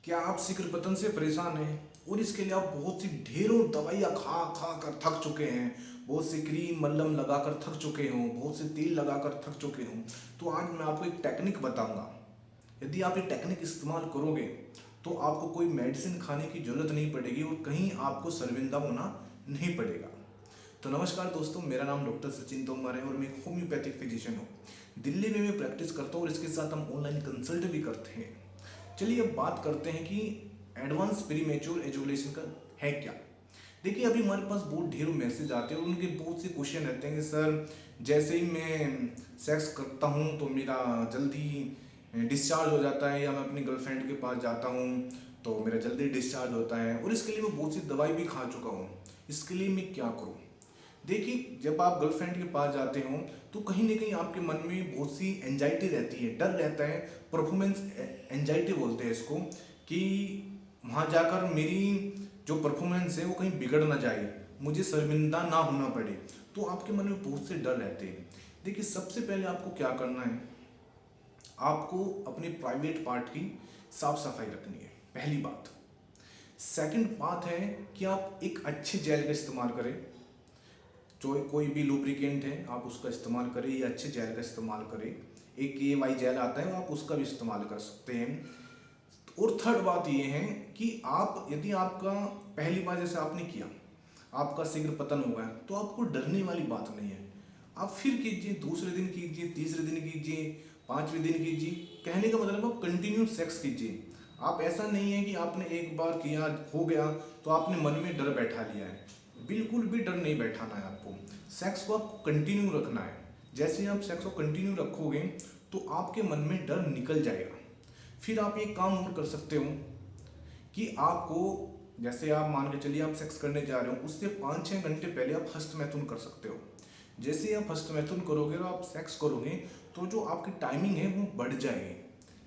क्या आप शीघ्र पतन से परेशान हैं और इसके लिए आप बहुत सी ढेरों दवाइयाँ खा खा कर थक चुके हैं, बहुत सी क्रीम मल्लम लगाकर थक चुके हों, बहुत से तेल लगाकर थक चुके हों, तो आज मैं आपको एक टेक्निक बताऊंगा। यदि आप ये टेक्निक इस्तेमाल करोगे तो आपको कोई मेडिसिन खाने की जरूरत नहीं पड़ेगी और कहीं आपको शर्मिंदा होना नहीं पड़ेगा। तो नमस्कार दोस्तों, मेरा नाम डॉक्टर सचिन तोमर है और मैं एक होम्योपैथिक फिजिशियन हूँ। दिल्ली में मैं प्रैक्टिस करता हूँ और इसके साथ हम ऑनलाइन कंसल्ट भी करते हैं। चलिए अब बात करते हैं कि एडवांस प्रीमेच्योर एजुलेशन का है क्या। देखिए, अभी हमारे पास बहुत ढेरों मैसेज आते हैं और उनके बहुत से क्वेश्चन रहते हैं कि सर, जैसे ही मैं सेक्स करता हूँ तो मेरा जल्दी डिस्चार्ज हो जाता है, या मैं अपनी गर्लफ्रेंड के पास जाता हूँ तो मेरा जल्दी डिस्चार्ज होता है, और इसके लिए मैं बहुत सी दवाई भी खा चुका हूँ। इसके लिए मैं क्या करूँ? देखिए, जब आप गर्लफ्रेंड के पास जाते हो तो कहीं ना कहीं आपके मन में बहुत सी एंजाइटी रहती है, डर रहता है। परफॉर्मेंस एंजाइटी बोलते हैं इसको, कि वहाँ जाकर मेरी जो परफॉर्मेंस है वो कहीं बिगड़ ना जाए, मुझे शर्मिंदा ना होना पड़े। तो आपके मन में बहुत से डर रहते हैं। देखिए, सबसे पहले आपको क्या करना है, आपको अपने प्राइवेट पार्ट की साफ सफाई रखनी है, पहली बात। सेकंड बात है कि आप एक अच्छे जेल का इस्तेमाल करें। जो कोई भी लुब्रिकेंट है आप उसका इस्तेमाल करें, या अच्छे जेल का इस्तेमाल करें। एक ये वाई जेल आता है, आप उसका भी इस्तेमाल कर सकते हैं। और थर्ड बात ये है कि आप, यदि आपका पहली बार जैसे आपने किया, आपका शीघ्र पतन होगा, तो आपको डरने वाली बात नहीं है। आप फिर कीजिए, दूसरे दिन कीजिए, तीसरे दिन कीजिए, पांचवें दिन कीजिए। कहने का मतलब आप कंटिन्यू सेक्स कीजिए। आप, ऐसा नहीं है कि आपने एक बार किया हो गया तो आपने मन में डर बैठा लिया है। बिल्कुल भी डर नहीं बैठाना है आपको। सेक्स को आपको कंटिन्यू रखना है। जैसे ही आप सेक्स को कंटिन्यू रखोगे तो आपके मन में डर निकल जाएगा। फिर आप एक काम और कर सकते हो कि आपको, जैसे आप मान के चलिए आप सेक्स करने जा रहे हो, उससे 5-6 घंटे पहले आप हस्तमैथुन कर सकते हो। जैसे ही आप हस्तमैथुन करोगे और आप सेक्स करोगे तो जो आपकी टाइमिंग है वो बढ़ जाएगी।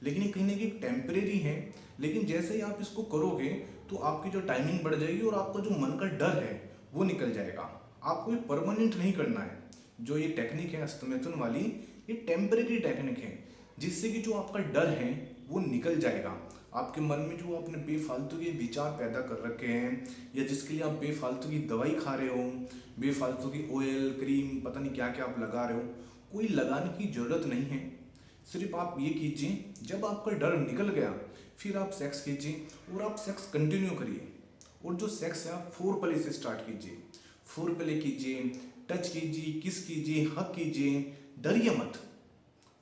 लेकिन ये कहीं ना कहीं टेम्परेरी है। लेकिन जैसे ही आप इसको करोगे तो आपकी जो टाइमिंग बढ़ जाएगी और आपका जो मन का डर है वो निकल जाएगा। आपको ये परमानेंट नहीं करना है। जो ये टेक्निक है हस्तमैथुन वाली, ये टेम्परेरी टेक्निक है, जिससे कि जो आपका डर है वो निकल जाएगा। आपके मन में जो आपने बेफालतू के विचार पैदा कर रखे हैं, या जिसके लिए आप बेफालतू की दवाई खा रहे हो, बेफालतू की ऑयल क्रीम पता नहीं क्या क्या आप लगा रहे हो, कोई लगाने की ज़रूरत नहीं है। सिर्फ आप ये कीजिए, जब आपका डर निकल गया फिर आप सेक्स कीजिए और आप सेक्स कंटिन्यू करिए। और जो सेक्स है आप फोर प्ले से स्टार्ट कीजिए। फोर प्ले कीजिए, टच कीजिए, किस कीजिए, हक कीजिए। डरिए मत,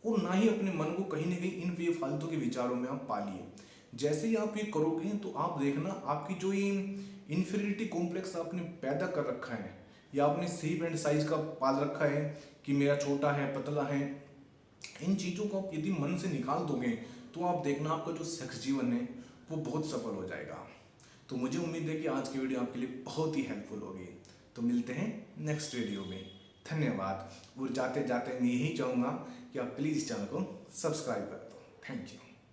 और ना ही अपने मन को कहीं ना कहीं इन बेफालतू के विचारों में आप पालिए। जैसे ही आप ये करोगे तो आप देखना, आपकी जो ये इन्फीरियरिटी कॉम्प्लेक्स आपने पैदा कर रखा है, या आपने शेप एंड साइज का पाल रखा है कि मेरा छोटा है, पतला है, इन चीज़ों को आप यदि मन से निकाल दोगे तो आप देखना आपका जो सेक्स जीवन है वो बहुत सफल हो जाएगा। तो मुझे उम्मीद है कि आज की वीडियो आपके लिए बहुत ही हेल्पफुल होगी। तो मिलते हैं नेक्स्ट वीडियो में। धन्यवाद। और जाते जाते मैं यही चाहूँगा कि आप प्लीज़ चैनल को सब्सक्राइब कर दो। Thank you.